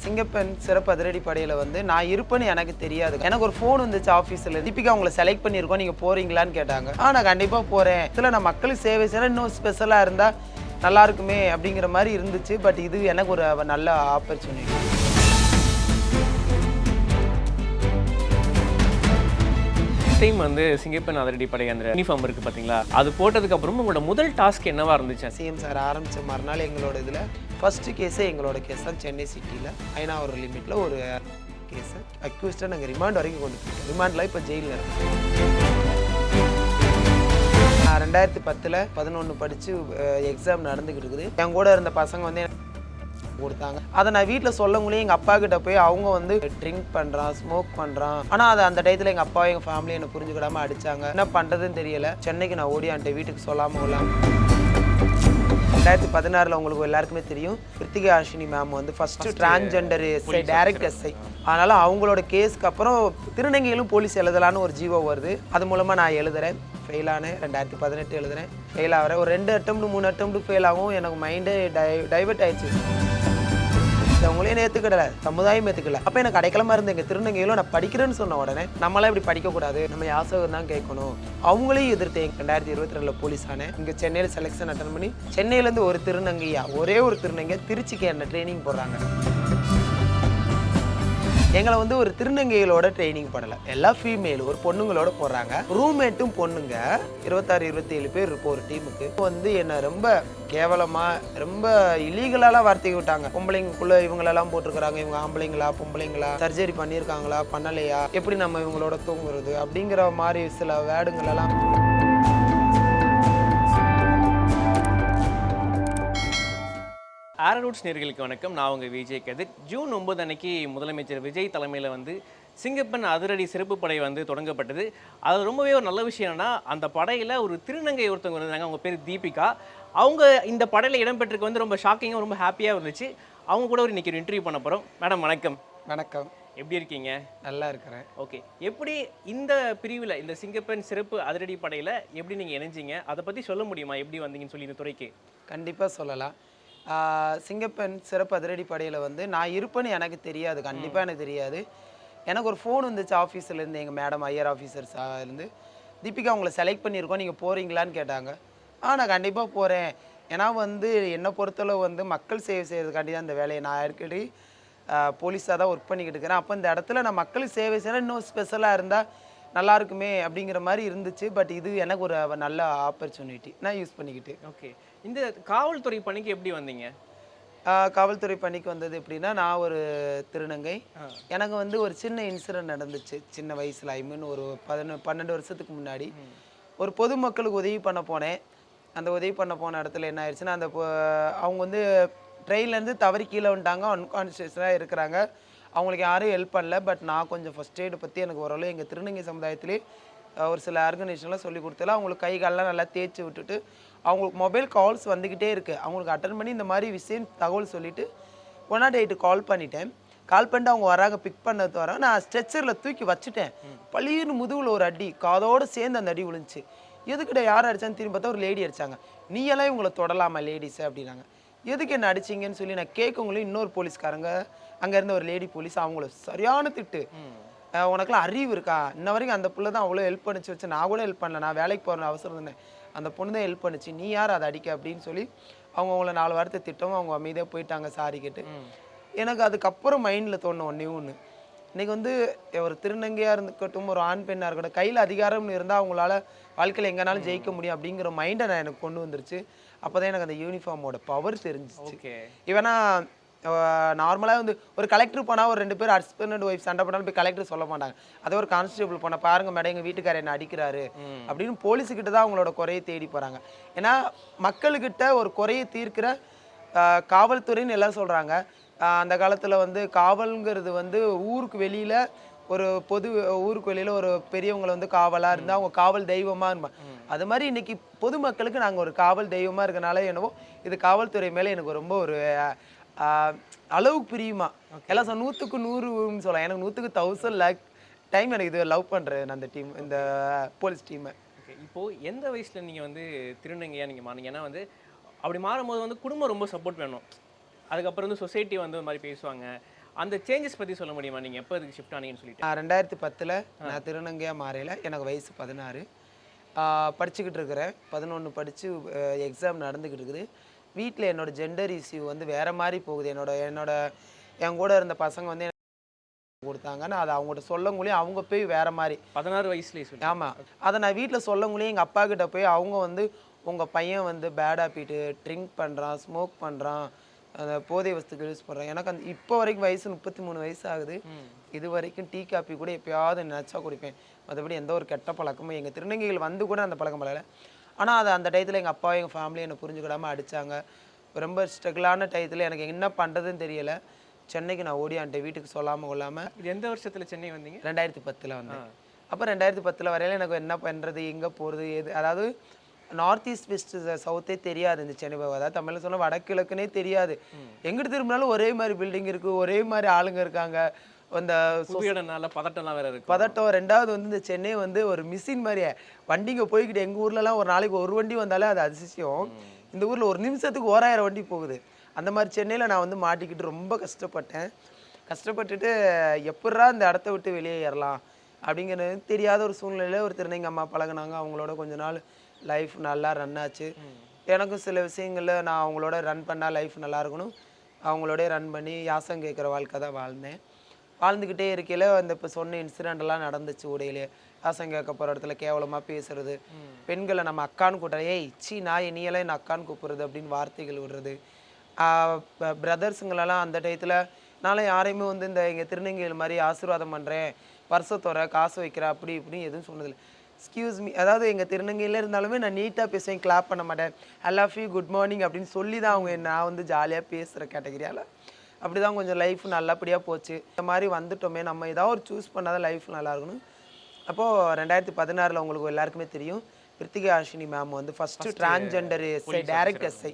சிங்கப்பெண் சிறப்பு அதிரடிப்படையில் வந்து நான் இருப்பேன்னு எனக்கு தெரியாது. எனக்கு ஒரு ஃபோன் வந்துச்சு ஆஃபீஸில், தீபிகா உங்களை செலக்ட் பண்ணியிருக்கோம், நீங்கள் போகிறீங்களான்னு கேட்டாங்க. நான் கண்டிப்பாக போகிறேன், இதில் நான் மக்களுக்கு சேவை செய்ய இன்னும் ஸ்பெஷலாக இருந்தால் நல்லா இருக்குமே அப்படிங்கிற மாதிரி இருந்துச்சு. பட் இது எனக்கு ஒரு நல்ல ஆப்பர்ச்சுனிட்டி. டைம் வந்து சிங்கப்பெண் அதிரடிப்படை அந்த யூனிஃபார்ம் இருக்குது பார்த்தீங்களா, அது போட்டதுக்கு அப்புறம் உங்களோட முதல் டாஸ்க் என்னவா இருந்துச்சு? சிஎம் சார் ஆரம்பித்த மறுநாள் எங்களோட இதில் ஃபஸ்ட்டு கேஸே எங்களோட கேஸ் தான். சென்னை சிட்டியில் ஐநாவூர் லிமிட்டில் ஒரு கேஸை அக்யூஸ்டாக நாங்கள் ரிமாண்ட் வரைக்கும் கொண்டு போயிட்டோம். ரிமாண்டில் இப்போ ஜெயிலில் இருக்கோம். 2010 11 படித்து எக்ஸாம் நடந்துக்கிட்டு இருக்குது. என் கூட இருந்த பசங்க வந்து கொடுத்தாங்க. அதை நான் வீட்டில் சொல்லங்களே எங்கள் அப்பா கிட்ட போய் அவங்க வந்து ட்ரிங்க் பண்ணுறான், ஸ்மோக் பண்ணுறான். ஆனால் அது அந்த டயத்தில் எங்கள் அப்பா எங்கள் ஃபேமிலி என்னை புரிஞ்சுக்கிடாமல் அடித்தாங்க. என்ன பண்ணுறதுன்னு தெரியல. சென்னைக்கு நான் ஓடியான்ட்டு வீட்டுக்கு சொல்லாமல் விடலாம். 2016 உங்களுக்கு எல்லாருக்குமே தெரியும், கிருத்திகா அஸ்வினி மேம் வந்து first transgender SI, direct SI. அதனால் அவங்களோட கேஸ்க்கு அப்புறம் திருநங்கைகளும் போலீஸ் எழுதலான்னு ஒரு ஜீவோ வருது. அது மூலமாக நான் எழுதுகிறேன். ஃபெயிலானேன். 2018 எழுதுகிறேன், ஃபெயில் ஆகிறேன். ஒரு 2 அட்டெம்ப்ட் 3 அட்டெம்ப்ட் ஃபெயில் ஆகும். எனக்கு மைண்டே டைவர்ட் ஆயிடுச்சு. அவங்களையும் ஏற்றுக்கிடல, சமுதாயம் ஏற்றுக்கல. அப்போ எனக்கு அடைக்கலமாக இருந்த எங்கள் திருநங்கையிலும் நான் படிக்கிறேன்னு சொன்ன உடனே நம்மளாம் இப்படி படிக்கக்கூடாது, நம்ம யாசகம் தான் கேட்கணும். அவங்களையும் எதிர்த்தேன். 2022 போலீஸ் ஆனேன். இங்கே சென்னையில் செலெக்ஷன் அட்டன் பண்ணி சென்னையிலேருந்து ஒரு திருநங்கையா, ஒரே ஒரு திருநங்கை திருச்சிக்கு என்ன ட்ரைனிங் போடுறாங்க. எங்களை வந்து ஒரு திருநங்கைகளோட ட்ரைனிங் பண்ணலை, எல்லா ஃபீமேல் ஒரு பொண்ணுங்களோட போடுறாங்க. ரூம்மேட்டும் பொண்ணுங்க 26 27 பேர் இருப்போம் ஒரு டீமுக்கு. வந்து என்னை ரொம்ப கேவலமாக ரொம்ப இல்லீகலாலாம் வார்த்தைக்கு விட்டாங்க. பொம்பளைங்களுக்குள்ளே இவங்களெல்லாம் போட்டிருக்கிறாங்க, இவங்க ஆம்பளைங்களா பொம்பளைங்களா, சர்ஜரி பண்ணியிருக்காங்களா பண்ணலையா, எப்படி நம்ம இவங்களோட தூங்குறது அப்படிங்கிற மாதிரி சில வேர்டுங்களெல்லாம். ஆரோரூட்ஸ் நேயர்களுக்கு வணக்கம். நான் உங்கள் விஜய் கதிர். ஜூன் 9 அன்னைக்கு முதலமைச்சர் விஜய் தலைமையில் வந்து சிங்கப்பெண் அதிரடி சிறப்பு படை வந்து தொடங்கப்பட்டது. அது ரொம்பவே ஒரு நல்ல விஷயம். என்னன்னா, அந்த படையில் ஒரு திருநங்கை ஒருத்தவங்க இருந்தாங்க, அவங்க பேர் தீபிகா. அவங்க இந்த படையில் இடம்பெற்றிருக்கு வந்து ரொம்ப ஷாக்கிங்காக ரொம்ப ஹாப்பியாக இருந்துச்சு. அவங்க கூட ஒரு இன்றைக்கி ஒரு இன்டர்வியூ பண்ண போகிறோம். மேடம் வணக்கம். வணக்கம். எப்படி இருக்கீங்க? நல்லா இருக்கிறேன். ஓகே, எப்படி இந்த பிரிவில் இந்த சிங்கப்பெண் சிறப்பு அதிரடி படையில் எப்படி நீங்கள் இணைஞ்சிங்க, அதை பற்றி சொல்ல முடியுமா? எப்படி வந்தீங்கன்னு சொல்லி இந்த துறைக்கு? கண்டிப்பாக சொல்லலாம். சிங்கப்பெண் சிறப்பு அதிரடிப்படையில் வந்து நான் இருப்பேன்னு எனக்கு தெரியாது, கண்டிப்பாக எனக்கு தெரியாது. எனக்கு ஒரு ஃபோன் வந்துச்சு ஆஃபீஸிலேருந்து, எங்கள் மேடம் ஐஆர் ஆஃபீஸர்ஸாக தீபிகா உங்களை செலக்ட் பண்ணியிருக்கோம், நீங்கள் போகிறீங்களான்னு கேட்டாங்க. நான் கண்டிப்பாக போகிறேன். ஏன்னா வந்து என்னை பொறுத்தளவு வந்து மக்கள் சேவை செய்கிறதுக்காண்டி தான் இந்த வேலையை நான் அடிக்கடி போலீஸாக தான் ஒர்க் பண்ணிக்கிட்டு இருக்கிறேன். அப்போ இந்த இடத்துல நான் மக்களுக்கு சேவை செய்யணும், இன்னும் ஸ்பெஷலாக இருந்தால் நல்லா இருக்குமே அப்படிங்கிற மாதிரி இருந்துச்சு. பட் இது எனக்கு ஒரு நல்ல ஆப்பர்ச்சுனிட்டி, நான் யூஸ் பண்ணிக்கிட்டு. ஓகே, இந்த காவல்துறை பணிக்கு எப்படி வந்தீங்க? காவல்துறை பணிக்கு வந்தது எப்படின்னா, நான் ஒரு திருநங்கை. எனக்கு வந்து ஒரு சின்ன இன்சிடென்ட் நடந்துச்சு சின்ன வயசில். ஒரு 12 வருஷத்துக்கு முன்னாடி ஒரு பொதுமக்களுக்கு உதவி பண்ண போனேன். அந்த உதவி பண்ண போன இடத்துல என்ன ஆயிடுச்சுன்னா, அந்த அவங்க வந்து ட்ரெயின்லேருந்து தவறி கீழே வந்துட்டாங்க, அன்கான்ஷியஸாக இருக்கிறாங்க. அவங்களுக்கு யாரும் ஹெல்ப் பண்ணல. பட் நான் கொஞ்சம் ஃபஸ்ட் எய்டு பற்றி எனக்கு ஓரளவு எங்கள் திருநங்கை சமுதாயத்திலே ஒரு சில ஆர்கனைசேஷன்லாம் சொல்லி கொடுத்தால அவங்களுக்கு கை காலெலாம் நல்லா தேய்ச்சி விட்டுட்டு, அவங்களுக்கு மொபைல் கால்ஸ் வந்துக்கிட்டே இருக்குது. அவங்களுக்கு அட்டன் பண்ணி இந்த மாதிரி விஷயம் தகவல் சொல்லிவிட்டு 108 கால் பண்ணிட்டேன். கால் பண்ணிட்டு அவங்க வராங்க, பிக் பண்ணது வர நான் ஸ்ட்ரெச்சரில் தூக்கி வச்சுட்டேன். பளிர்னு முதுகில் ஒரு அடி, காதோடு சேர்ந்து அந்த அடி விழுந்துச்சு. எதுக்கிட்ட யார் அடித்தான்னு திரும்பி பார்த்தா ஒரு லேடி அடித்தாங்க. நீ எல்லாம் இவங்களை தொடலாமா லேடிஸை அப்படின்னாங்க. எதுக்கு என்ன அடிச்சிங்கன்னு சொல்லி நான் கேட்கவங்களும் இன்னொரு போலீஸ்காரங்க அங்கே இருந்த ஒரு லேடி போலீஸ் அவங்கள சரியான திட்டு. உனக்குலாம் அறிவு இருக்கா? இன்ன வரைக்கும் அந்த பிள்ளை தான் அவ்வளோ ஹெல்ப் பண்ணிச்சு வச்சு, நான் கூட ஹெல்ப் பண்ணல, நான் வேலைக்கு போகிற அவசரம் தானே, அந்த பொண்ணு தான் ஹெல்ப் பண்ணிச்சு, நீ யார் அதை அடிக்க அப்படின்னு சொல்லி அவங்கள 4 வாரத்தை திட்டவும் அவங்க அமைதியாக போயிட்டாங்க சாரி கேட்டு. எனக்கு அதுக்கப்புறம் மைண்டில் தோணும் ஒன்று, இன்றைக்கி வந்து ஒரு திருநங்கையாக இருக்கட்டும், ஒரு ஆண் பெண்ணாக இருக்கட்டும், கையில் அதிகாரம்னு இருந்தால் அவங்களால வாழ்க்கையில் எங்கேனாலும் ஜெயிக்க முடியும் அப்படிங்கிற மைண்டை நான் எனக்கு கொண்டு வந்துருச்சு. அப்போ தான் எனக்கு அந்த யூனிஃபார்மோட பவர் தெரிஞ்சிச்சு. இவனா நார்மலாக வந்து ஒரு கலெக்டர் போனால் ஒரு 2 பேர் ஹஸ்பண்ட் அண்ட் ஒய்ஃப் சண்டை பண்ணாலும் போய் கலெக்டர் சொல்ல மாட்டாங்க. அதே ஒரு கான்ஸ்டபிள் போனால் பாருங்க மேடம் எங்கள் வீட்டுக்காரர் என்ன அடிக்கிறாரு அப்படின்னு போலீஸுக்கிட்ட தான் அவங்களோட குறையை தேடி போகிறாங்க. ஏன்னா மக்களுக்கிட்ட ஒரு குறையை தீர்க்கிற காவல்துறைன்னு எல்லாம் சொல்கிறாங்க. அந்த காலத்தில் வந்து காவல்ங்கிறது வந்து ஊருக்கு வெளியில் ஒரு ஊருக்கு வெளியில் ஒரு பெரியவங்களை வந்து காவலாக இருந்தால் அவங்க காவல் தெய்வமாக இருப்பாங்க. அது மாதிரி இன்னைக்கு பொதுமக்களுக்கு நாங்கள் ஒரு காவல் தெய்வமாக இருக்கனால என்னவோ இது காவல்துறை மேலே எனக்கு ரொம்ப ஒரு அளவுக்கு பிரியுமா. எல்லாம் 100க்கு 100ன்னு சொல்லலாம். எனக்கு 100க்கு 1000 லேக் டைம் எனக்கு இது லவ் பண்ணுறேன் அந்த டீம், இந்த போலீஸ் டீமை. ஓகே, இப்போது எந்த வயசில் நீங்கள் வந்து திருநங்கையாக நீங்கள் மாறினீங்க? ஏன்னா வந்து அப்படி மாறும்போது வந்து குடும்பம் ரொம்ப சப்போர்ட் வேணும். அதுக்கப்புறம் வந்து சொசைட்டி வந்து ஒரு மாதிரி பேசுவாங்க. அந்த சேஞ்சஸ் பற்றி சொல்ல முடியுமா நீங்கள் எப்போ இதுக்கு ஷிஃப்ட் ஆனீங்கன்னு சொல்லிட்டு? நான் 2010 நான் திருநங்கையாக மாறையில் எனக்கு வயசு 16. படிச்சுக்கிட்டு இருக்கிறேன். 11 படித்து எக்ஸாம் நடந்துக்கிட்டு இருக்குது. வீட்டில் என்னோட ஜெண்டர் இஷ்யூ வந்து வேறு மாதிரி போகுது. என் கூட இருந்த பசங்க வந்து கொடுத்தாங்க. நான் அதை அவங்கள்ட்ட சொல்லங்குள்ளேயும் அவங்க போய் வேறு மாதிரி 16 வயசுலேயே சொல்லி. ஆமாம், அதை நான் வீட்டில் சொல்லங்குள்ளேயும் எங்கள் அப்பா கிட்ட போய் அவங்க வந்து உங்கள் பையன் வந்து பேட் ஹாபிட்டு, ட்ரிங்க் பண்ணுறான், ஸ்மோக் பண்ணுறான், அந்த போதை வஸ்துக்கள் யூஸ் பண்ணுறான். எனக்கு அந்த இப்போ வரைக்கும் வயசு 33 வயசு ஆகுது. இது வரைக்கும் டீ காப்பி கூட எப்பயாவது நினச்சா குடிப்பேன். மற்றபடி எந்த ஒரு கெட்ட பழக்கமும் எங்கள் திருநங்கைகள் வந்து கூட அந்த பழக்கம் பழகலை. ஆனால் அது அந்த டயத்தில் எங்கள் அப்பா எங்கள் ஃபேமிலி என்னை புரிஞ்சுக்கிடாமல் அடித்தாங்க. ரொம்ப ஸ்ட்ரகிளான டயத்தில் எனக்கு என்ன பண்ணுறதுன்னு தெரியலை. சென்னைக்கு நான் ஓடியான்ட்டேன் வீட்டுக்கு சொல்லாமல் கொள்ளாமல். இது எந்த வருஷத்தில் சென்னை வந்தீங்க? 2010 வந்தேன். அப்போ 2010 வரையில எனக்கு என்ன பண்ணுறது, எங்கே போகிறது, எது, அதாவது நார்த் ஈஸ்ட் வெஸ்ட் சவுத்தே தெரியாது இந்த சென்னை. அதாவது தமிழில் சொன்னால் வடகிழக்குனே தெரியாது. எங்கிட்டு திரும்பினாலும் ஒரே மாதிரி பில்டிங் இருக்குது, ஒரே மாதிரி ஆளுங்க இருக்காங்க. அந்த பதட்டம்லாம் வேற இருக்கு. பதட்டம். ரெண்டாவது வந்து இந்த சென்னை வந்து ஒரு மிஷின் மாதிரியே வண்டிங்க போய்கிட்டு, எங்கள் ஊர்லலாம் ஒரு நாளைக்கு ஒரு வண்டி வந்தாலே அது அதிசயம். இந்த ஊரில் ஒரு நிமிஷத்துக்கு 1000 வண்டி போகுது. அந்த மாதிரி சென்னையில் நான் வந்து மாட்டிக்கிட்டு ரொம்ப கஷ்டப்பட்டேன். கஷ்டப்பட்டுட்டு எப்பட்றா இந்த இடத்த விட்டு வெளியே ஏறலாம் அப்படிங்கிறது தெரியாத ஒரு சூழ்நிலையில் ஒரு திருநங்கை அம்மா பழகினாங்க. அவங்களோட கொஞ்ச நாள் லைஃப் நல்லா ரன் ஆச்சு. எனக்கும் சில விஷயங்களில் நான் அவங்களோட ரன் பண்ணால் லைஃப் நல்லா இருக்கணும், அவங்களோட ரன் பண்ணி யாசம் கேட்குற வாழ்க்கை தான் வாழ்ந்தேன். வாழ்ந்துக்கிட்டே இருக்கையில் அந்த இப்போ சொன்ன இன்சிடெண்ட்லாம் நடந்துச்சு. உடையிலே யாசம் கேட்க போகிற இடத்துல கேவலமாக பேசுறது, பெண்களை நம்ம அக்கான்னு கூட்டுறது, ஏய் சி நான் என்னையெல்லாம் என்ன அக்கான்னு கூப்பிட்றது அப்படின்னு வார்த்தைகள் விடுறது. பிரதர்ஸுங்களெல்லாம் அந்த டயத்தில் நானும் யாரையுமே வந்து இந்த எங்கள் திருநங்கைகள் மாதிரி ஆசீர்வாதம் பண்ணுறேன், வருஷத்தோற காசு வைக்கிறேன் அப்படி இப்படின்னு எதுவும் சொன்னதில்லை. எக்ஸ்கியூஸ் மீ, அதாவது எங்கள் திருநங்கையில் இருந்தாலுமே நான் நீட்டாக பேசுவேன், கிளாப் பண்ண மாட்டேன். I love you, good morning அப்படின்னு சொல்லி தான் அவங்க நான் வந்து ஜாலியாக பேசுகிற கேட்டகிரியால். அப்படி தான் கொஞ்சம் லைஃப் நல்லபடியாக போச்சு. இந்த மாதிரி வந்துட்டோமே, நம்ம ஏதாவது ஒரு சூஸ் பண்ணாதான் லைஃப் நல்லா இருக்கணும். அப்போது 2016 உங்களுக்கு எல்லாருக்குமே தெரியும், கிருத்திகா அஸ்வினி மேம் வந்து first transgender SI, direct SI.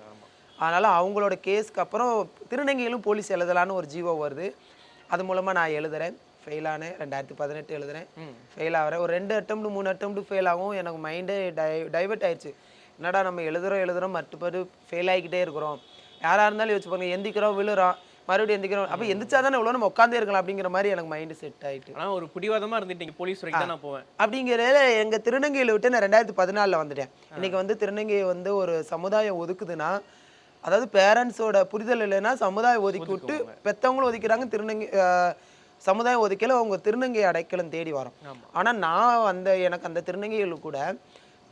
அதனால் அவங்களோட கேஸ்க்கு அப்புறம் திருநங்கைகளும் போலீஸ் எழுதலான்னு ஒரு ஜீவோ வருது. அது மூலமாக நான் எழுதுகிறேன். ஃபெயில் ஆனேன். 2018 எழுதுகிறேன். ஃபெயில் ஆகிறேன். ஒரு 2 அட்டம்ப்ட் 3 அட்டம்ப்ட் ஃபெயில் ஆகும். எனக்கு மைண்டே டைவர்ட் ஆயிடுச்சு. என்னடா நம்ம எழுதுகிறோம் மற்றபடி ஃபெயில் ஆகிக்கிட்டே இருக்கிறோம். யாராக இருந்தாலும் யோசிச்சு பாருங்க, எந்திக்கிறோம் விழுறோம் மறுபடியும் எந்திக்கிறோம், அப்போ எந்திரிச்சா தானே எவ்வளோ நம்ம உட்காந்தே இருக்கலாம் அப்படிங்கிற மாதிரி எனக்கு மைண்டு செட் ஆகிட்டு. ஆனால் ஒரு பிடிவாதமாக இருந்துட்டீங்க, போலீஸ் வரைக்கும் தான் நான் போவேன் அப்படிங்கிறத எங்கள் திருநங்கையில் விட்டு நான் 2014 வந்துட்டேன். இன்றைக்கி வந்து திருநங்கையை வந்து ஒரு சமுதாயம் ஒதுக்குதுன்னா, அதாவது பேரண்ட்ஸோட புரிதல் இல்லைன்னா சமுதாயம் ஒதுக்கி விட்டு பெற்றவங்களும் ஒதுக்கிறாங்க, திருநங்கை சமுதாயம் ஒதுக்கல அவங்க திருநங்கை அடைக்கலம் தேடி வரோம். ஆனால் நான் எனக்கு அந்த திருநங்கைகள் கூட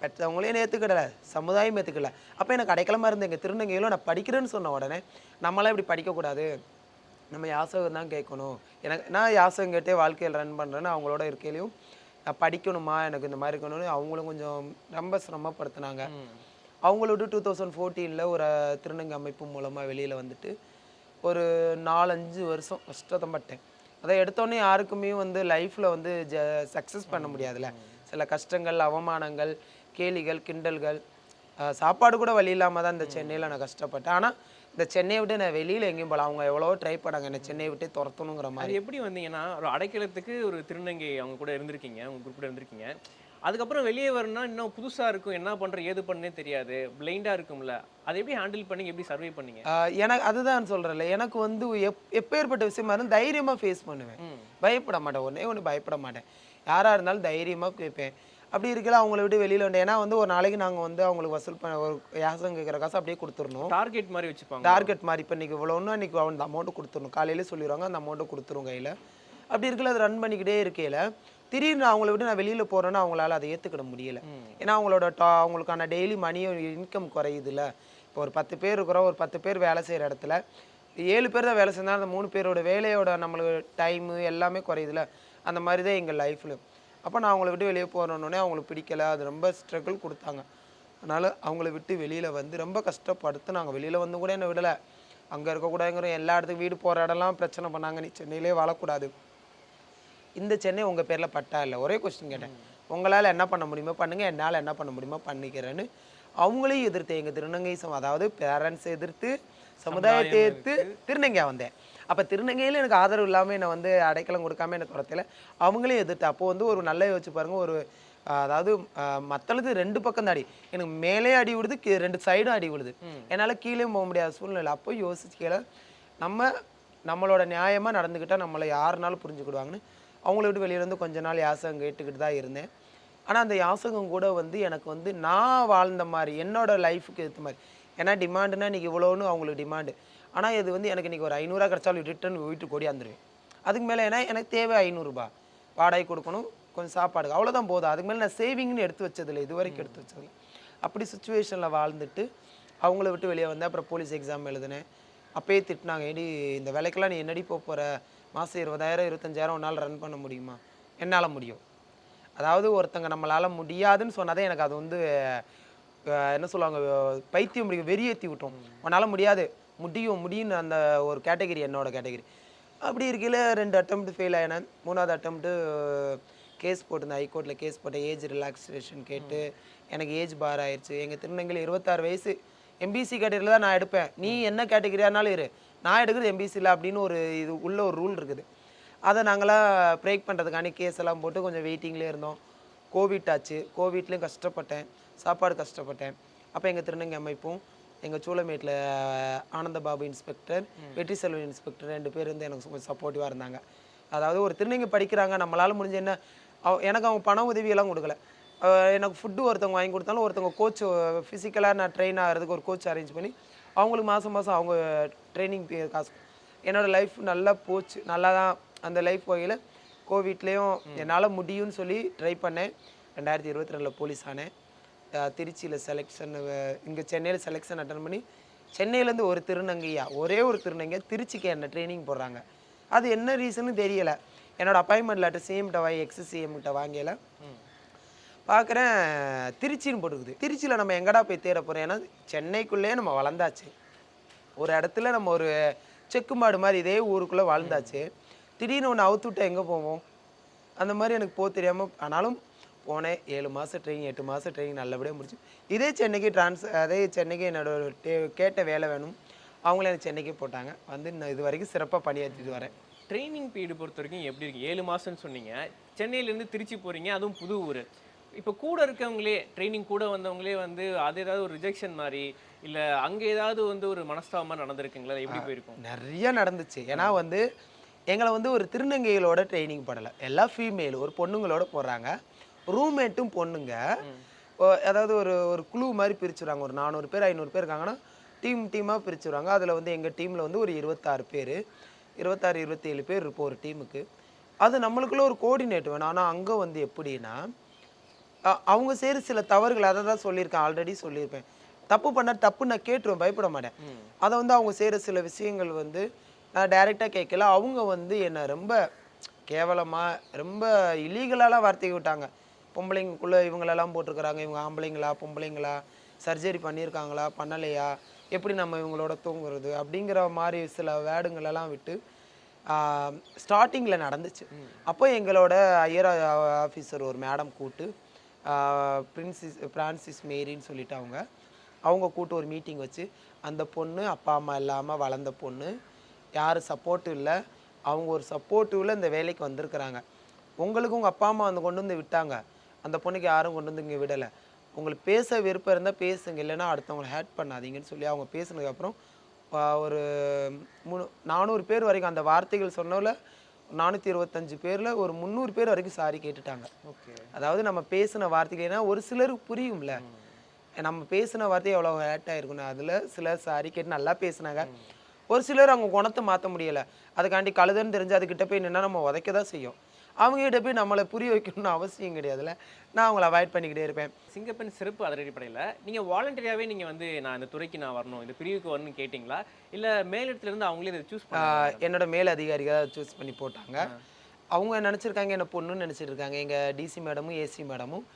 பெற்றவங்களையும் ஏற்றுக்கிடல, சமுதாயம் ஏற்றுக்கல. அப்போ எனக்கு அடைக்கலமாக இருந்த எங்கள் திருநங்கைகளும் நான் படிக்கிறேன்னு சொன்ன உடனே நம்மளாம் இப்படி படிக்கக்கூடாது, நம்ம யாசகம் தான் கேட்கணும். நான் யாசகம் கேட்டே வாழ்க்கையில் ரன் பண்ணுறேன்னு அவங்களோட இருக்கையிலையும் நான் படிக்கணுமா, எனக்கு இந்த மாதிரி இருக்கணும்னு அவங்களும் கொஞ்சம் ரொம்ப சிரமப்படுத்தினாங்க. அவங்களோட 2014 ஒரு திருநங்கை அமைப்பு மூலமாக வெளியில் வந்துட்டு ஒரு 4-5 வருஷம் கஷ்டப்பட்டேன். அதை எடுத்தோடனே யாருக்குமே வந்து லைஃப்பில் வந்து சக்ஸஸ் பண்ண முடியாதுல்ல. சில கஷ்டங்கள், அவமானங்கள், கேலிகள், கிண்டல்கள், சாப்பாடு கூட வழி இல்லாமல் தான் இந்த சென்னையில் நான் கஷ்டப்பட்டேன். ஆனால் இந்த சென்னையை விட்டு நான் வெளியில் எங்கேயும் போகல. அவங்க எவ்வளவோ ட்ரை பண்ணாங்க என்னை சென்னையை விட்டு துரத்தணுங்கிற மாதிரி. எப்படி வந்தீங்கன்னா ஒரு அடைக்கலத்துக்கு ஒரு திருநங்கை அவங்க கூட இருந்திருக்கீங்க, அவங்க குரூப் கூட இருந்திருக்கீங்க. அதுக்கப்புறம் வெளியே வரணும்னா இன்னும் புதுசாக இருக்கும், என்ன பண்ணுற ஏது பண்ணே தெரியாது, பிளைண்டாக இருக்கும்ல, அதை எப்படி ஹேண்டில் பண்ணி எப்படி சர்வை பண்ணீங்க? எனக்கு அதுதான் சொல்கிறேன்ல, எனக்கு வந்து எப்பேற்பட்ட விஷயமா இருந்தாலும் தைரியமாக ஃபேஸ் பண்ணுவேன், பயப்பட மாட்டேன். ஒன்று பயப்பட மாட்டேன். யாராக இருந்தாலும் தைரியமாக கேட்பேன். அப்படி இருக்கல அவங்கள விட்டு வெளியில் வந்து, ஏன்னா வந்து ஒரு நாளைக்கு நாங்கள் வந்து அவங்களுக்கு வசூல் பண்ண ஒரு யாசம் கேட்குற காசு அப்படியே கொடுத்துடணும். டார்கெட் மாதிரி வச்சுப்பாங்க. டார்கெட் மாதிரி இப்போ இன்றைக்கி இவ்வளோன்னா இன்றைக்கி அந்த அமௌண்ட்டு கொடுத்துடணும். காலையிலே சொல்லிடுவாங்க, அந்த அமௌண்ட்டு கொடுத்துரும் கையில். அப்படி இருக்கல அது ரன் பண்ணிக்கிட்டே இருக்கையில் திடீர்னு அவங்கள விட்டு நான் வெளியில் போகிறேன்னா அவங்களால அதை ஏற்றுக்கிட முடியலை. ஏன்னா அவங்களுக்கான டெய்லி மணியும் இன்கம் குறையுதுல்ல. இப்போ ஒரு 10 பேர் இருக்கிறோம், ஒரு 10 பேர் வேலை செய்கிற இடத்துல 7 பேர் தான் வேலை செஞ்சால் அந்த 3 பேரோட வேலையோட நம்மளுக்கு டைமு எல்லாமே குறையுதுல. அந்த மாதிரி தான் எங்கள் லைஃப்பில். அப்போ நான் அவங்கள விட்டு வெளியே போகிறோன்னே அவங்களுக்கு பிடிக்கலை, அது ரொம்ப ஸ்ட்ரகிள் கொடுத்தாங்க. அதனால் அவங்கள விட்டு வெளியில் வந்து ரொம்ப கஷ்டப்படுத்துனாங்க. வெளியில் வந்து கூட என்னை விடலை. அங்கே இருக்கக்கூடாதுங்கிற எல்லா இடத்துக்கு வீடு போகிற இடம்லாம் பிரச்சனை பண்ணாங்க, நீ சென்னையிலே வாழக்கூடாது, இந்த சென்னை உங்கள் பேரில் பட்டா இல்லை. ஒரே கொஸ்டின் கேட்டேன், உங்களால் என்ன பண்ண முடியுமோ பண்ணுங்கள், என்னால் என்ன பண்ண முடியுமோ பண்ணிக்கிறேன்னு அவங்களையும் எதிர்த்து எங்கள் திருநங்கை அதாவது பேரண்ட்ஸ் எதிர்த்து சமுதாயத்தை எதிர்த்து திருநங்கையாக வந்தேன். அப்போ திருநங்கையில் எனக்கு ஆதரவு இல்லாமல் என்னை வந்து அடைக்கலம் கொடுக்காம என்னை துரத்தையில் அவங்களையும் எதிர்த்து. அப்போது வந்து ஒரு நல்ல யோசிச்சு பாருங்கள், ஒரு அதாவது மற்றளுக்கு 2 பக்கம் தான் அடி, எனக்கு மேலே அடி விடுது, 2 சைடும் அடி விடுது, என்னால் கீழே போக முடியாத சூழ்நிலை. அப்போ யோசிச்சுக்கல நம்ம நம்மளோட நியாயமாக நடந்துக்கிட்டால் நம்மளை யாருனாலும் புரிஞ்சுக்கிடுவாங்கன்னு அவங்கள விட்டு வெளியில வந்து கொஞ்ச நாள் யாசகம் கேட்டுக்கிட்டு தான் இருந்தேன். ஆனால் அந்த யாசகம் கூட வந்து எனக்கு வந்து நான் வாழ்ந்த மாதிரி என்னோட லைஃபுக்கு ஏற்ற மாதிரி. ஏன்னா டிமாண்டுனா இன்றைக்கி இவ்வளோன்னு அவங்களுக்கு டிமாண்டு. ஆனால் இது வந்து எனக்கு இன்றைக்கி ஒரு 500 கிடைச்சாலும் ரிட்டர்ன் வீட்டுக்கு ஓடியாந்துருவேன். அதுக்கு மேலே ஏன்னா எனக்கு தேவை 500 ரூபாய் வாடகை கொடுக்கணும், கொஞ்சம் சாப்பாடு, அவ்வளோதான் போதும். அதுக்கு மேலே நான் சேவிங்னு எடுத்து வச்சதில்லை, இது வரைக்கும் எடுத்து வச்சது. அப்படி சுச்சுவேஷனில் வாழ்ந்துட்டு அவங்கள விட்டு வெளியே வந்தேன். அப்புறம் போலீஸ் எக்ஸாம் எழுதினேன். அப்பயே திட்டினாங்க, ஏடி இந்த வேலைக்கெல்லாம் நீ என்னடி போகிற, மாதம் 20,000 25,000 உன்னால் ரன் பண்ண முடியுமா? என்னால் முடியும். அதாவது ஒருத்தங்க நம்மளால் முடியாதுன்னு சொன்னாதே எனக்கு அது வந்து என்ன சொல்லுவாங்க, பைத்தியம் முடியும், வெறியேற்றி விட்டோம். உன்னால் முடியாது, முடியும் முடியும்னு அந்த ஒரு கேட்டகிரி என்னோட கேட்டகிரி. அப்படி இருக்கையில் 2 அட்டம்ப்ட் ஃபெயில் ஆகினேன். 3வது அட்டம்ப்ட்டு கேஸ் போட்டிருந்தேன், ஹைகோர்ட்டில் கேஸ் போட்டேன். ஏஜ் ரிலாக்ஸேஷன் கேட்டு எனக்கு ஏஜ் பார் ஆயிடுச்சு. எங்கள் திருநங்கையில் 26 வயசு, எம்பிசி கேட்டகரியில் தான் நான் எடுப்பேன், நீ என்ன கேட்டகரியானாலும் இரு, நான் எடுக்கிறது எம்பிசியில் அப்படின்னு ஒரு இது உள்ள ஒரு ரூல் இருக்குது. அதை நாங்களாம் பிரேக் பண்ணுறதுக்காண்டி கேஸ் எல்லாம் போட்டு கொஞ்சம் வெயிட்டிங்லேயே இருந்தோம். கோவிட் ஆச்சு, கோவிட்லேயும் கஷ்டப்பட்டேன், சாப்பாடு கஷ்டப்பட்டேன். அப்போ எங்கள் திருநங்கை அமைப்பும் எங்கள் சூளமேட்டில் ஆனந்தபாபு இன்ஸ்பெக்டர், வெற்றி செல்வன் இன்ஸ்பெக்டர் 2 பேர் வந்து எனக்கு கொஞ்சம் சப்போர்ட்டிவாக இருந்தாங்க. அதாவது ஒரு திருநங்கை படிக்கிறாங்க, நம்மளால் முடிஞ்ச என்ன, எனக்கு அவங்க பண உதவியெல்லாம் கொடுக்கல. எனக்கு ஃபுட்டு ஒருத்தவங்க வாங்கி கொடுத்தாலும், ஒருத்தவங்க கோச் ஃபிசிக்கலாக நான் ட்ரெயின் ஆகிறதுக்கு ஒரு கோச் அரேஞ்ச் பண்ணி அவங்களுக்கு மாதம் மாதம் அவங்க ட்ரைனிங் காசு. என்னோடய லைஃப் நல்லா போச்சு, நல்லா தான் அந்த லைஃப் வகையில். கோவிட்லேயும் என்னால் முடியும்னு சொல்லி ட்ரை பண்ணேன். 2022 போலீஸ் ஆனேன். திருச்சியில் செலெக்ஷன், இங்கே சென்னையில் செலெக்ஷன் அட்டன் பண்ணி சென்னையிலேருந்து ஒரு திருநங்கையா, ஒரே ஒரு திருநங்கையா திருச்சிக்கு என்ன ட்ரைனிங் போடுறாங்க. அது என்ன ரீசன்னு தெரியலை. என்னோடய அப்பாயின்மெண்ட் லெட்டர் சிஎம்கிட்ட வாங்கி எக்ஸ்-சிஎம்கிட்ட வாங்கல பார்க்குறேன், திருச்சின்னு போட்டுக்குது. திருச்சியில் நம்ம எங்கடா போய் தேட போகிறோம்? ஏன்னா சென்னைக்குள்ளேயே நம்ம வளர்ந்தாச்சு, ஒரு இடத்துல நம்ம ஒரு செக்கு மாடு மாதிரி இதே ஊருக்குள்ளே வாழ்ந்தாச்சு. திடீர்னு ஒன்று அவுத்துவிட்டா எங்கே போவோம்? அந்த மாதிரி எனக்கு போக தெரியாமல் ஆனாலும் போனேன். 7 மாதம் ட்ரைனிங், 8 மாதம் ட்ரைனிங் நல்லபடியாக முடிச்சு. இதே சென்னைக்கு அதே சென்னைக்கு என்னோட கேட்ட வேலை வேணும், அவங்களே எனக்கு சென்னைக்கே போட்டாங்க. வந்து நான் இது வரைக்கும் சிறப்பாக பணியாற்றிட்டு வரேன். ட்ரைனிங் பீரியட் பொறுத்த வரைக்கும் எப்படி இருக்கு? 7 மாதம்னு சொன்னீங்க, சென்னையிலேருந்து திருச்சி போகிறீங்க, அதுவும் புது ஊர். இப்போ கூட இருக்கவங்களே, ட்ரைனிங் கூட வந்தவங்களே வந்து அது ஏதாவது ஒரு ரிஜெக்ஷன் மாதிரி, இல்லை அங்கே ஏதாவது வந்து ஒரு மனஸ்தாபமாக நடந்திருக்குங்களா? எப்படி போயிருக்கும்? நிறைய நடந்துச்சு. ஏன்னா வந்து எங்களை வந்து ஒரு திருநங்கைகளோட ட்ரைனிங் பண்ணலை, எல்லாம் ஃபீமேல், ஒரு பொண்ணுங்களோட போடுறாங்க. ரூம்மேட்டும் பொண்ணுங்க. அதாவது ஒரு ஒரு குழு மாதிரி பிரிச்சுடுறாங்க. ஒரு 400 பேர் 500 பேர் இருக்காங்கன்னா டீமாக பிரிச்சுடுறாங்க. அதில் வந்து எங்கள் டீமில் வந்து ஒரு 26 பேர், 26 27 பேர் இருப்போம் ஒரு டீமுக்கு. அது நம்மளுக்குள்ள ஒரு கோஆர்டினேட் வேணும். ஆனால் அங்கே வந்து எப்படின்னா அவங்க செய்கிற சில தவறுகள், அதை தான் சொல்லியிருக்கேன், ஆல்ரெடி சொல்லியிருப்பேன். தப்பு பண்ணால் தப்பு நான் கேட்டுருவேன், பயப்பட மாட்டேன். அதை வந்து அவங்க செய்கிற சில விஷயங்கள் வந்து நான் டைரெக்டாக கேட்கல. அவங்க வந்து என்னை ரொம்ப கேவலமாக, ரொம்ப இல்லீகலாலாம் வார்த்தைக்கு விட்டாங்க. பொம்பளைங்களுக்குள்ளே இவங்களெல்லாம் போட்டிருக்கிறாங்க, இவங்க ஆம்பளைங்களா பொம்பளைங்களா, சர்ஜரி பண்ணியிருக்காங்களா பண்ணலையா, எப்படி நம்ம இவங்களோட தூங்குறது அப்படிங்கிற மாதிரி சில வேர்டுங்களெல்லாம் விட்டு ஸ்டார்டிங்கில் நடந்துச்சு. அப்போ எங்களோட ஐயர் ஆஃபீஸர் ஒரு மேடம் கூட்டு, பிரான்சிஸ் மேரின்னு சொல்லிட்டு அவங்க கூட்டு ஒரு மீட்டிங் வச்சு, அந்த பொண்ணு அப்பா அம்மா இல்லாமல் வளர்ந்த பொண்ணு, யாரும் சப்போர்ட்டும் இல்லை, அவங்க ஒரு சப்போர்ட்டிவில் இந்த வேலைக்கு வந்திருக்கிறாங்க. உங்களுக்கு உங்கள் அப்பா அம்மா வந்து கொண்டு வந்து விட்டாங்க, அந்த பொண்ணுக்கு யாரும் கொண்டு வந்து இங்கே விடலை. உங்களுக்கு பேச விருப்பம் இருந்தால் பேசுங்க, இல்லைன்னா அடுத்தவங்களை ஹேட் பண்ணாதீங்கன்னு சொல்லி அவங்க பேசினதுக்கப்புறம் ஒரு 400 பேர் வரைக்கும் அந்த வார்த்தைகள் சொன்னதில் 425 பேரில் ஒரு 300 பேர் வரைக்கும் சாரி கேட்டுட்டாங்க. ஓகே, அதாவது நம்ம பேசின வார்த்தைகள், ஏன்னா ஒரு சிலருக்கு புரியும்ல, நம்ம பேசின வார்த்தை எவ்வளோ ஹேட் ஆகிருக்குன்னு. அதில் சிலர் சாரி கேட்டு நல்லா பேசினாங்க. ஒரு சிலர் அவங்க குணத்தை மாற்ற முடியலை, அதுக்காண்டி கழுதுன்னு தெரிஞ்சு அதுக்கிட்ட போய் நின்னா நம்ம உதைக்க தான் செய்யும். அவங்ககிட்ட போய் நம்மளை புரிய வைக்கணும்னு அவசியம் கிடையாதுல்ல. நான் அவங்கள அவாய்ட் பண்ணிக்கிட்டே இருப்பேன். சிங்கப்பெண் சிறப்பு அதிரடிப்படையில் நீங்கள் வாலண்டியராகவே நீங்கள் வந்து நான் இந்த துறைக்கு நான் வரணும், இந்த பிரிவுக்கு வரணும்னு கேட்டிங்களா, இல்லை மேலிடத்துலேருந்து அவங்களே இதை சூஸ் பண்ண? என்னோட மேல் அதிகாரிகள் சூஸ் பண்ணி போட்டாங்க. அவங்க நினச்சிருக்காங்க என்ன பொண்ணுன்னு நினச்சிட்டு இருக்காங்க. எங்கள் டிசி மேடமும் ஏசி மேடமும்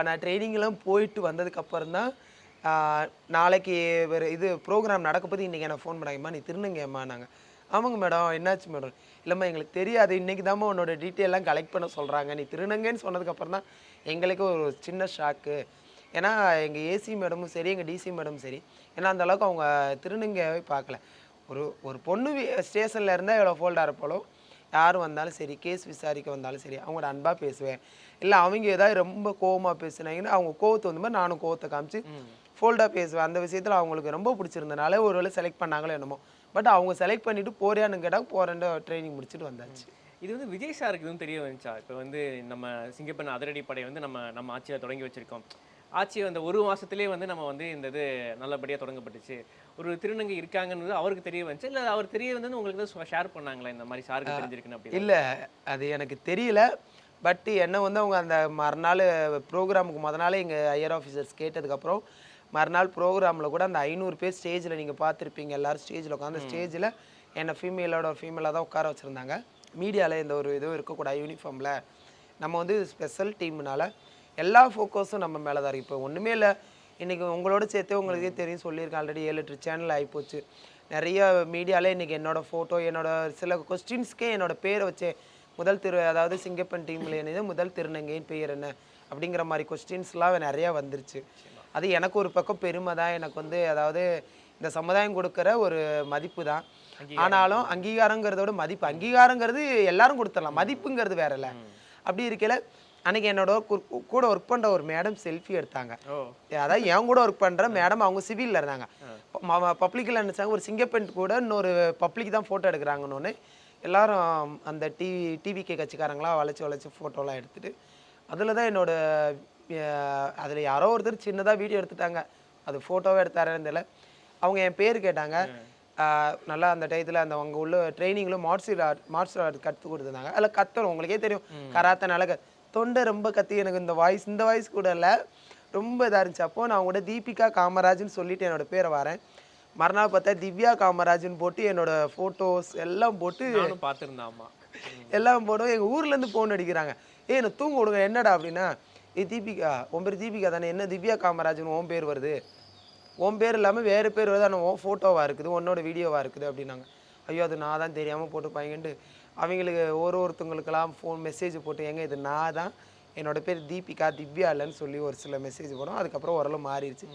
நான் ட்ரைனிங்லாம் போயிட்டு வந்ததுக்கப்புறம் தான் நாளைக்கு வேறு இது ப்ரோக்ராம் நடக்க போது இன்றைக்கி எனக்கு ஃபோன் பண்ணாங்கம்மா, நீ திருநங்கையம்மா. நாங்கள் ஆமாங்க மேடம், என்னாச்சு மேடம்? இல்லைம்மா எங்களுக்கு தெரியாது, இன்றைக்கி தாம்மா உன்னோட டீட்டெயிலாம் கலெக்ட் பண்ண சொல்கிறாங்க, நீ திருநங்கைன்னு சொன்னதுக்கப்புறம் தான் எங்களுக்கு ஒரு சின்ன ஷாக்கு. ஏன்னா எங்கள் ஏசி மேடமும் சரி, எங்கள் டிசி மேடமும் சரி, ஏன்னா அந்தளவுக்கு அவங்க திருநங்கையாகவே பார்க்கல. ஒரு பொண்ணு ஸ்டேஷனில் இருந்தால் எவ்வளோ ஃபோல்டாக இருப்பாலோ, யார் வந்தாலும் சரி, கேஸ் விசாரிக்க வந்தாலும் சரி, அவங்களோட அன்பாக பேசுவேன். இல்லை அவங்க ஏதாவது ரொம்ப கோவமாக பேசுனாங்கன்னா அவங்க கோவத்தை வந்து மாதிரி நானும் கோவத்தை காமிச்சு ஃபோல்டாக பேசுவேன். அந்த விஷயத்தில் அவங்களுக்கு ரொம்ப பிடிச்சிருந்தனால ஒருவேளை செலக்ட் பண்ணாங்களோ என்னமோ. பட் அவங்க செலக்ட் பண்ணிட்டு போறியான்னு கேட்டால் போகிறேன், ட்ரைனிங் முடிச்சுட்டு வந்தாச்சு. இது வந்து விஜய் சாருக்கு எதுவும் தெரிய வந்துச்சா? இப்போ வந்து நம்ம சிங்கப்பெண் அதிரடி படை வந்து நம்ம ஆட்சியில் தொடங்கி வச்சிருக்கோம். ஆட்சி அந்த ஒரு மாசத்திலே வந்து நம்ம வந்து இந்த இது நல்லபடியாக தொடங்கப்பட்டுச்சு. ஒரு திருநங்கை இருக்காங்கன்றது அவருக்கு தெரிய வந்துச்சு, இல்லை அவர் தெரிய வந்து உங்களுக்கு தான் ஷேர் பண்ணாங்களா இந்த மாதிரி சாருக்கு தெரிஞ்சிருக்குன்னு அப்படி? இல்லை, அது எனக்கு தெரியல. பட் என்ன வந்து அவங்க அந்த மறுநாள் ப்ரோக்ராமுக்கு நாளே எங்கள் ஹையர் ஆஃபீஸர்ஸ் கேட்டதுக்கப்புறம் மறுநாள் ப்ரோக்ராமில் கூட அந்த 500 பேர் ஸ்டேஜில் நீங்கள் பார்த்துருப்பீங்க, எல்லோரும் ஸ்டேஜில் உட்காந்து ஸ்டேஜில் என்னை ஃபீமேலாக தான் உட்கார வச்சுருந்தாங்க. மீடியாவில் இந்த ஒரு இதுவும் இருக்கக்கூடாது, யூனிஃபார்மில் நம்ம வந்து ஸ்பெஷல் டீம்னால எல்லா ஃபோக்கஸும் நம்ம மேலே தான் இருக்குது. இப்போ ஒன்றுமே இல்லை, இன்றைக்கி உங்களோட சேர்த்து உங்களுக்கே தெரியும், சொல்லியிருக்கேன் ஆல்ரெடி 7-8 சேனல் ஆகிப்போச்சு. நிறைய மீடியாவில் இன்றைக்கி என்னோடய ஃபோட்டோ, சில கொஸ்டின்ஸ்க்கே என்னோடய பேரை வச்சு அதாவது சிங்கப்பெண் டீமில் என்னது முதல் திருநங்கையின் பெயர் என்ன அப்படிங்கிற மாதிரி கொஸ்டின்ஸ்லாம் நிறையா வந்துருச்சு. அது எனக்கு ஒரு பக்கம் பெருமை தான். எனக்கு வந்து அதாவது இந்த சமுதாயம் கொடுக்குற ஒரு மதிப்பு தான். ஆனாலும் அங்கீகாரங்கிறதோட மதிப்பு, அங்கீகாரங்கிறது எல்லாரும் கொடுத்துடலாம், மதிப்புங்கிறது வேற இல்லை. அப்படி இருக்கல அன்னைக்கு என்னோட கூட ஒர்க் பண்ணுற ஒரு மேடம் செல்ஃபி எடுத்தாங்க. அதாவது என் கூட ஒர்க் பண்ணுற மேடம், அவங்க சிவிலில் இருந்தாங்க. பப்ளிக்கில் நினச்சாங்க ஒரு சிங்கப்பெண் கூட இன்னொரு பப்ளிக் தான் ஃபோட்டோ எடுக்கிறாங்கன்னு எல்லாரும் அந்த டிவிகே கட்சிக்காரங்களாம் வளைச்சி ஃபோட்டோலாம் எடுத்துகிட்டு அதில் தான் என்னோட அதில் யாரோ ஒருத்தர் சின்னதாக வீடியோ எடுத்துட்டாங்க, அது ஃபோட்டோவே எடுத்தாரேன்னு தெரியல. அவங்க என் பேர் கேட்டாங்க. நல்லா அந்த டயத்தில் அந்த அவங்க உள்ள ட்ரைனிங்கில் மார்ஷியல் ஆர்ட் கற்றுக் கொடுத்துருந்தாங்க. அதில் கத்தணும், உங்களுக்கே தெரியும் கராத்தனால தொண்டை ரொம்ப கத்தி எனக்கு இந்த வாய்ஸ் கூட இல்லை, ரொம்ப இதாக இருந்துச்சு. அப்போது நான் கூட தீபிகா காமராஜ்னு சொல்லிட்டு என்னோடய பேரை வரேன். மறுநாள் பார்த்தா திவ்யா காமராஜ்னு போட்டு என்னோடய ஃபோட்டோஸ் எல்லாம் போட்டு பார்த்துருந்தாம்மா எல்லாம் போட்டோம். எங்கள் ஊர்லேருந்து ஃபோன் அடிக்கிறாங்க, என்ன தூங்க விடுங்க என்னடா அப்படின்னா, தீபிகா உன் பேர் தீபிகா தானே, என்ன திவ்யா காமராஜன் உன் பேர் வருது, உன் பேர் இல்லாமல் வேறு பேர் வருது, ஆனால் உன் ஃபோட்டோவாக இருக்குது, உன்னோட வீடியோவாக இருக்குது அப்படின்னாங்க. ஐயோ அது நான் தான் தெரியாமல் போட்டு பையன்ட்டு அவங்களுக்கு ஒருத்தவங்களுக்கெல்லாம் ஃபோன் மெசேஜ் போட்டு, எங்கே இது நான் தான், என்னோட பேர் தீபிகா திவ்யா இல்லைன்னு சொல்லி ஒரு சில மெசேஜ் போடும். அதுக்கப்புறம் ஓரளவு மாறிடுச்சு.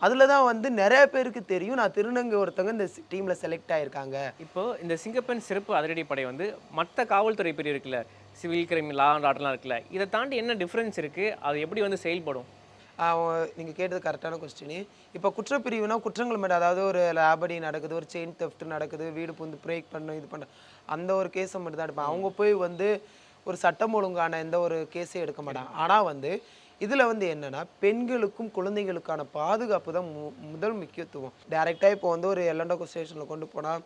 அதில் தான் வந்து நிறைய பேருக்கு தெரியும் நான் திருநங்கை ஒருத்தவங்க இந்த டீமில் செலக்ட் ஆகிருக்காங்க. இப்போது இந்த சிங்கப்பெண் சிறப்பு அதிரடி படை வந்து மற்ற காவல்துறை பிரிவு இருக்குல்ல, சிவில் கிரைம், லா அண்ட் ஆர்டர்லாம் இருக்குல்ல, இதை தாண்டி என்ன டிஃப்ரென்ஸ் இருக்குது, அது எப்படி வந்து செயல்படும்? நீங்கள் கேட்டது கரெக்டான கொஸ்டின். இப்போ குற்றப்பிரிவுனா குற்றங்கள் மட்டும், அதாவது ஒரு லேபடி நடக்குது, ஒரு செயின் தெஃப்ட் நடக்குது, வீடு புந்து பிரேக் பண்ணணும், இது பண்ண அந்த ஒரு கேஸை மட்டும் தான் எடுப்பேன். அவங்க போய் வந்து ஒரு சட்டம் ஒழுங்கான எந்த ஒரு கேஸையும் எடுக்க மாட்டாங்க. ஆனால் வந்து இதில் வந்து என்னென்னா பெண்களுக்கும் குழந்தைகளுக்கான பாதுகாப்பு தான் முதல் முக்கியத்துவம். டைரெக்டாக இப்போ வந்து ஒரு எல்லண்டோ ஸ்டேஷனில் கொண்டு போனால்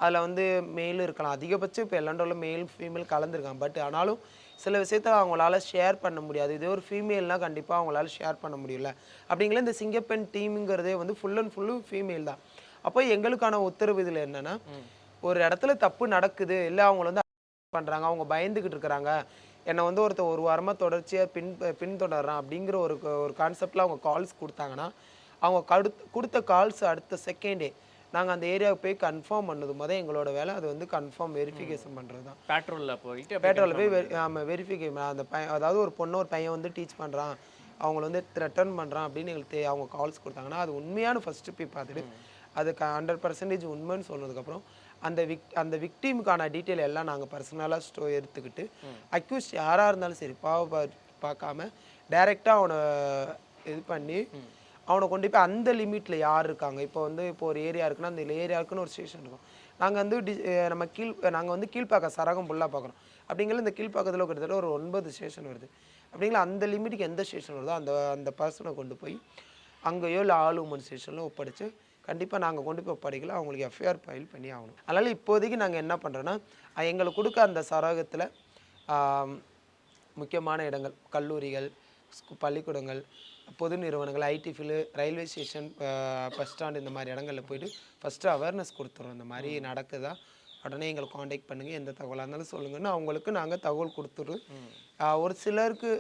அதில் வந்து மேலும் இருக்கலாம், அதிகபட்சம் இப்போ எல்லண்டோவில் மேல் ஃபீமேல் கலந்துருக்காங்க. பட் ஆனாலும் சில விஷயத்த அவங்களால ஷேர் பண்ண முடியாது. இதே ஒரு ஃபீமேல்னால் கண்டிப்பாக அவங்களால ஷேர் பண்ண முடியல. அப்படிங்கிற இந்த சிங்கப்பெண் டீமுங்கிறதே வந்து ஃபுல் அண்ட் ஃபுல்லும் ஃபீமேல் தான். அப்போ எங்களுக்கான உத்தரவு இதில் என்னென்னா, ஒரு இடத்துல தப்பு நடக்குது, இல்லை அவங்கள வந்து பண்ணுறாங்க, அவங்க பயந்துக்கிட்டு இருக்கிறாங்க, என்னை வந்து ஒருத்தர் ஒரு வாரமாக தொடர்ச்சியாக பின்தொடர்றான் அப்படிங்கிற ஒரு கான்செப்டில் அவங்க கால்ஸ் கொடுத்தாங்கன்னா, அவங்க கொடுத்த கால்ஸ் அடுத்த செகண்டே நாங்கள் அந்த ஏரியாவுக்கு போய் கன்ஃபார்ம் பண்ணது முதல் எங்களோட வேலை. அது வந்து கன்ஃபார்ம் வெரிஃபிகேஷன் பண்ணுறது தான். பேட்ரோலில் போய் ஆமாம் வெரிஃபிகேஷன். அந்த அதாவது ஒரு பொண்ணு ஒரு பையன் வந்து டீச் பண்ணுறான், அவங்கள வந்து த்ரெட்டன் பண்ணுறான் அப்படின்னு எங்களுக்கு அவங்க கால்ஸ் கொடுத்தாங்கன்னா, அது உண்மையான ஃபஸ்ட்டு போய் பார்த்துட்டு அதுக்கு 100% உண்மைன்னு சொன்னதுக்கப்புறம் அந்த விக்டீமுக்கான டீட்டெயில் எல்லாம் நாங்கள் பர்சனலாக எடுத்துக்கிட்டு அக்யூஸ்ட் யாராக இருந்தாலும் சரி பார்க்காம டைரெக்டாக அவனை இது பண்ணி அவனை கொண்டு போய் அந்த லிமிட்டில் யார் இருக்காங்க. இப்போ ஒரு ஏரியா இருக்குன்னா அந்த ஏரியாவுக்குன்னு ஒரு ஸ்டேஷன் இருக்கும். நாங்கள் வந்து நாங்கள் வந்து கீழ்ப்பாக்கம் சரகம் ஃபுல்லாக பார்க்குறோம். அப்படிங்கிற இந்த கீழ்ப்பாக்கத்தில் கிட்டத்தட்ட ஒரு 9 ஸ்டேஷன் வருது. அப்படிங்கிற அந்த லிமிட்டுக்கு எந்த ஸ்டேஷன் வருதோ அந்த பர்சனை கொண்டு போய் அங்கேயோ இல்லை ஆல் உமன் ஸ்டேஷனில் ஒப்படைச்சு கண்டிப்பாக நாங்கள் கொண்டு போய் ஒப்படைக்கல, அவங்களுக்கு எஃப்ஐஆர் ஃபைல் பண்ணி ஆகணும். அதனால் இப்போதைக்கு நாங்கள் என்ன பண்ணுறோன்னா, எங்களுக்கு கொடுக்க அந்த சரகத்தில் முக்கியமான இடங்கள், கல்லூரிகள், பள்ளிக்கூடங்கள், பொது நிறுவனங்கள், IT field, railway station, bus stand, இந்த மாதிரி இடங்களில் போய்ட்டு ஃபஸ்ட்டு அவேர்னஸ் கொடுத்துறோம். இந்த மாதிரி நடக்குதா, உடனே எங்களை காண்டாக்ட் பண்ணுங்கள், எந்த தகவலாக இருந்தாலும் சொல்லுங்கன்னு அவங்களுக்கு நாங்கள் தகவல் கொடுத்துருவோம். ஒரு சிலருக்கு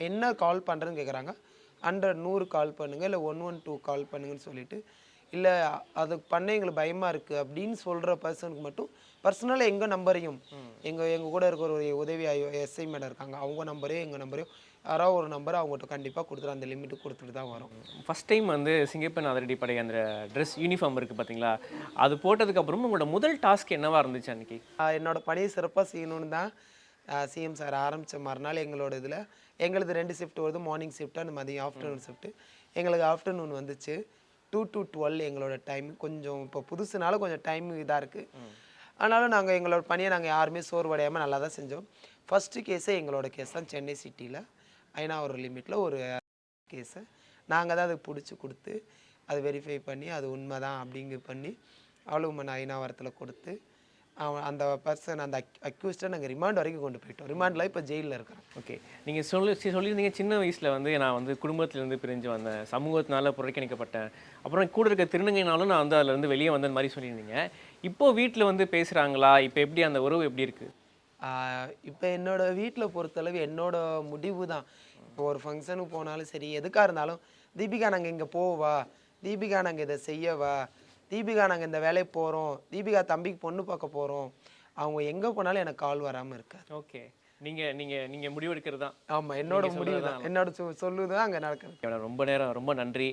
என்ன கால் பண்ணுறதுன்னு கேட்குறாங்க, 100 கால் பண்ணுங்கள், இல்லை 112 கால் பண்ணுங்கன்னு சொல்லிட்டு, இல்லை அது பண்ண எங்களுக்கு பயமாக இருக்குது அப்படின்னு சொல்கிற பர்சனுக்கு மட்டும் பர்சனலாக எங்கள் நம்பரையும் எங்கள் கூட இருக்கிற ஒரு உதவி எஸ்ஐ மேடம் இருக்காங்க, அவங்க நம்பரையும் எங்கள் நம்பரையும் யாராவது ஒரு நம்பரை அவங்ககிட்ட கண்டிப்பாக கொடுத்துட்டு அந்த லிமிட்டு கொடுத்துட்டு தான் வரும். ஃபஸ்ட் டைம் வந்து சிங்கப்பெண் அதிரடி படை அந்த ட்ரெஸ் யூனிஃபார்ம் இருக்குது பார்த்தீங்களா, அது போட்டதுக்கப்புறம் உங்களோட முதல் டாஸ்க் என்னவாக இருந்துச்சு அன்றைக்கி? என்னோட பணியை சிறப்பாக செய்யணும்னு தான் சிஎம் சார் ஆரம்பித்த மறுநாள் எங்களோட இதில் எங்களுக்கு 2 ஷிஃப்ட் வருது, மார்னிங் ஷிஃப்ட்டு அந்த மதியம் ஆஃப்டர்நூன் ஷிஃப்ட்டு. எங்களுக்கு ஆஃப்டர்நூன் வந்துச்சு. 2 to 12 எங்களோட டைம். கொஞ்சம் இப்போ புதுசுனால கொஞ்சம் டைம் இதாக இருக்குது. ஆனாலும் நாங்கள் எங்களோட பணியை நாங்கள் யாருமே சோர்வடையாமல் நல்லா தான் செஞ்சோம். ஃபஸ்ட்டு கேஸே எங்களோட கேஸ் தான். சென்னை சிட்டியில் ஐநாவரம் லிமிட்டில் ஒரு கேஸை நாங்கள் தான் அதை பிடிச்சி கொடுத்து அதை வெரிஃபை பண்ணி அது உண்மை தான் அப்படிங்க பண்ணி ஆளுமன் ஐநாவரத்தில் கொடுத்து அந்த பர்சன் அந்த அக்யூஸ்டை நாங்கள் ரிமாண்ட் வரைக்கும் கொண்டு போயிட்டோம். ரிமாண்டில் இப்போ ஜெயிலில் இருக்கிறோம். ஓகே, நீங்கள் சொல்லியிருந்தீங்க சின்ன வயசில் வந்து நான் வந்து குடும்பத்திலேருந்து பிரிஞ்சு வந்தேன், சமூகத்தினால புறக்கணிக்கப்பட்டேன், அப்புறம் கூட இருக்க திருநங்கைனாலும் நான் வந்து அதில் வெளியே வந்த மாதிரி சொல்லியிருந்தீங்க. இப்போது வீட்டில் வந்து பேசுகிறாங்களா? இப்போ எப்படி அந்த உறவு எப்படி இருக்குது? இப்போ என்னோட வீட்டில் பொறுத்தளவு என்னோட முடிவு தான். இப்போ ஒரு ஃபங்க்ஷனுக்கு போனாலும் சரி, எதுக்காக இருந்தாலும் தீபிகா நாங்கள் இங்கே போவா, தீபிகா நாங்கள் இதை செய்யவா, தீபிகா நாங்கள் இந்த வேலைக்கு போகிறோம், தீபிகா தம்பிக்கு பொண்ணு பார்க்க போகிறோம், அவங்க எங்கே போனாலும் எனக்கு கால் வராமல் இருக்காது. ஓகே, நீங்கள் முடிவெடுக்கிறது தான். ஆமாம், என்னோட முடிவு தான், என்னோட சொல்லுது தான் அங்கே நடக்குது. ரொம்ப நன்றி.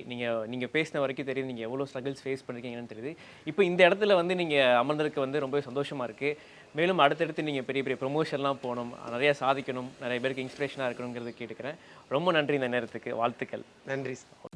நீங்கள் பேசின வரைக்கும் தெரியுது நீங்கள் எவ்வளோ ஸ்ட்ரகிள்ஸ் ஃபேஸ் பண்ணிருக்கீங்கன்னு தெரியுது. இப்போ இந்த இடத்துல வந்து நீங்கள் அமர்ந்ததுக்கு வந்து ரொம்ப சந்தோஷமாக இருக்குது. மேலும் அடுத்தடுத்து நீங்கள் பெரிய பெரிய ப்ரொமோஷன்லாம் போகணும், நிறையா சாதிக்கணும், நிறைய பேருக்கு இன்ஸ்பிரேஷனாக இருக்கணுங்கிறது கேட்டுக்கிறேன். ரொம்ப நன்றி இந்த நேரத்துக்கு, வாழ்த்துக்கள். நன்றி சார்.